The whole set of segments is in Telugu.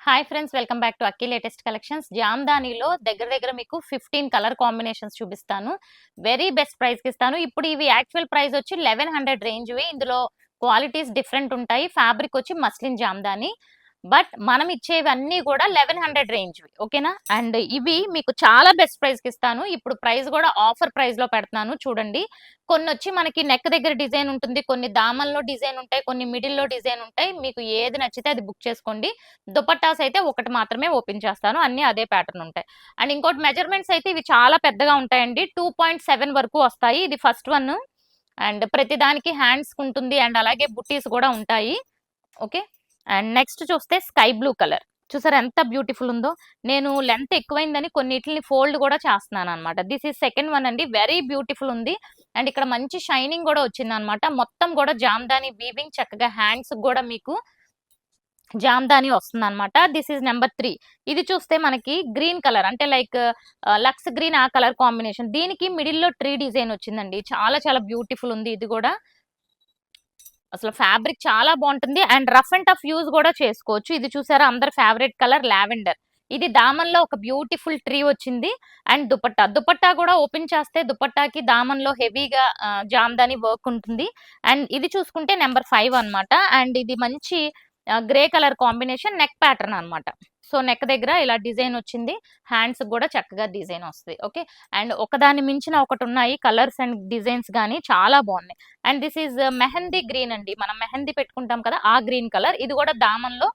Hi friends, welcome back to Akki latest collections. జామ్దానిలో దగ్గర దగ్గర మీకు 15 కలర్ కాంబినేషన్స్ చూపిస్తాను. వెరీ బెస్ట్ ప్రైస్కి ఇస్తాను. ఇప్పుడు ఇవి యాక్చువల్ ప్రైస్ వచ్చి 1100 రేంజ్వి. ఇందులో క్వాలిటీస్ డిఫరెంట్ ఉంటాయి. ఫ్యాబ్రిక్ వచ్చి మస్లిన్ జామ్దాని, బట్ మనం ఇచ్చేవన్నీ కూడా 1100 రేంజ్వి. ఓకేనా? అండ్ ఇవి మీకు చాలా బెస్ట్ ప్రైస్కి ఇస్తాను. ఇప్పుడు ప్రైస్ కూడా ఆఫర్ ప్రైస్లో పెడుతున్నాను. చూడండి, కొన్ని వచ్చి మనకి నెక్ దగ్గర డిజైన్ ఉంటుంది, కొన్ని దామన్లో డిజైన్ ఉంటాయి, కొన్ని మిడిల్లో డిజైన్ ఉంటాయి. మీకు ఏది నచ్చితే అది బుక్ చేసుకోండి. దుపట్టాస్ అయితే ఒకటి మాత్రమే ఓపెన్ చేస్తాను, అన్ని అదే ప్యాటర్న్ ఉంటాయి. అండ్ ఇంకోటి మెజర్మెంట్స్ అయితే ఇవి చాలా పెద్దగా ఉంటాయండి. 2.7 వరకు వస్తాయి. ఇది ఫస్ట్ వన్. అండ్ ప్రతి దానికి హ్యాండ్స్ ఉంటుంది అండ్ అలాగే బుట్టీస్ కూడా ఉంటాయి. ఓకే. అండ్ నెక్స్ట్ చూస్తే స్కై బ్లూ కలర్. చూసారా ఎంత బ్యూటిఫుల్ ఉందో. నేను లెంత్ ఎక్కువైందని కొన్నిటిని ఫోల్డ్ కూడా చేస్తున్నాను అనమాట. దిస్ ఈజ్ సెకండ్ వన్ అండి. వెరీ బ్యూటిఫుల్ ఉంది. అండ్ ఇక్కడ మంచి షైనింగ్ కూడా వచ్చింది అనమాట. మొత్తం కూడా జామ్దాని వీవింగ్, చక్కగా హ్యాండ్స్ కూడా మీకు జామ్దాని వస్తుంది అనమాట. This is number 3. ఇది చూస్తే మనకి గ్రీన్ కలర్, అంటే లైక్ లక్స్ గ్రీన్, ఆ కలర్ కాంబినేషన్. దీనికి మిడిల్ లో ట్రీ డిజైన్ వచ్చిందండి. చాలా చాలా బ్యూటిఫుల్ ఉంది. ఇది కూడా అసలు ఫ్యాబ్రిక్ చాలా బాగుంటుంది. And rough and tough use కూడా చేసుకోవచ్చు. ఇది చూసారా, అందరి ఫేవరెట్ కలర్ లావెండర్. ఇది దామన్లో ఒక బ్యూటిఫుల్ ట్రీ వచ్చింది. అండ్ దుపట్టా కూడా ఓపెన్ చేస్తే దుపట్టాకి దామన్లో హెవీగా జామ్దాని వర్క్ ఉంటుంది. అండ్ ఇది చూసుకుంటే నెంబర్ 5 అన్నమాట. అండ్ ఇది మంచి grey colour combination, neck pattern అన్నమాట. సో నెక్ దగ్గర ఇలా డిజైన్ వచ్చింది, హ్యాండ్స్ కూడా చక్కగా డిజైన్ వస్తుంది. ఓకే. అండ్ ఒకదాని మించిన ఒకటి ఉన్నాయి కలర్స్ అండ్ డిజైన్స్ కానీ చాలా బాగున్నాయి. And this is mehndi green అండి. మనం మెహందీ పెట్టుకుంటాం కదా, ఆ గ్రీన్ కలర్. ఇది కూడా దామన్లో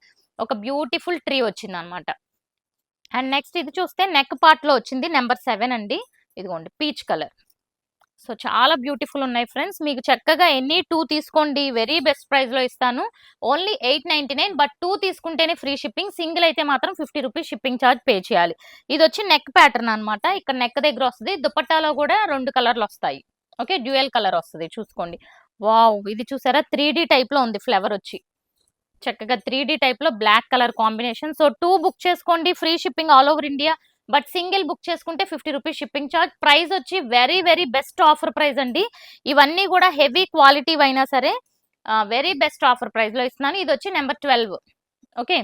ఒక బ్యూటిఫుల్ ట్రీ వచ్చింది అనమాట. అండ్ నెక్స్ట్ ఇది చూస్తే నెక్ పార్ట్ లో వచ్చింది, నెంబర్ 7 అండి. ఇదిగోండి, పీచ్ కలర్. సో చాలా బ్యూటిఫుల్ ఉన్నాయి ఫ్రెండ్స్. మీకు చక్కగా ఎనీ 2 తీసుకోండి, వెరీ బెస్ట్ ప్రైస్ లో ఇస్తాను. ఓన్లీ 899, బట్ 2 తీసుకుంటేనే ఫ్రీ షిప్పింగ్. సింగిల్ అయితే మాత్రం 50 రూపీస్ షిప్పింగ్ ఛార్జ్ పే చేయాలి. ఇది వచ్చి నెక్ ప్యాటర్న్ అనమాట. ఇక్కడ నెక్ దగ్గర వస్తుంది. దుపట్టాలో కూడా 2 కలర్లు వస్తాయి. ఓకే, డ్యూయల్ కలర్ వస్తుంది. చూసుకోండి. వావ్, ఇది చూసారా, 3D టైప్ లో ఉంది ఫ్లవర్ వచ్చి. చక్కగా 3D టైప్ లో black colour combination. So 2 book చేసుకోండి, free shipping all over India. But single book చేసుకుంటే 50 రూపీస్ షిప్పింగ్ ఛార్జ్. ప్రైస్ వచ్చి very very best offer price అండి. ఇవన్నీ కూడా హెవీ క్వాలిటీ అయినా సరే వెరీ బెస్ట్ ఆఫర్ ప్రైస్ లో ఇస్తున్నాను. ఇది వచ్చి number 12. Okay.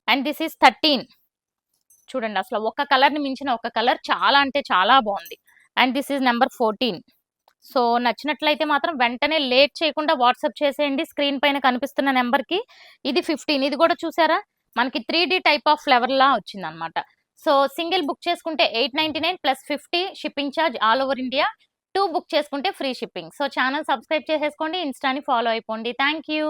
And this is 13. చూడండి, అసలు ఒక కలర్ ని మించిన ఒక కలర్, చాలా అంటే చాలా బాగుంది. And this is number 14. So నచ్చినట్లయితే మాత్రం వెంటనే లేట్ చేయకుండా వాట్సాప్ చేసేయండి స్క్రీన్ పైన కనిపిస్తున్న నెంబర్కి. ఇది 15. ఇది కూడా చూసారా, మనకి 3D టైప్ ఆఫ్ ఫ్లవర్ లా వచ్చింది అనమాట. సో సింగిల్ బుక్ చేసుకుంటే 899 plus 50 shipping charge all over India. 2 book చేసుకుంటే free shipping. So channel subscribe చేసేసుకోండి, ఇన్స్టాని ఫాలో అయిపోండి. Thank you.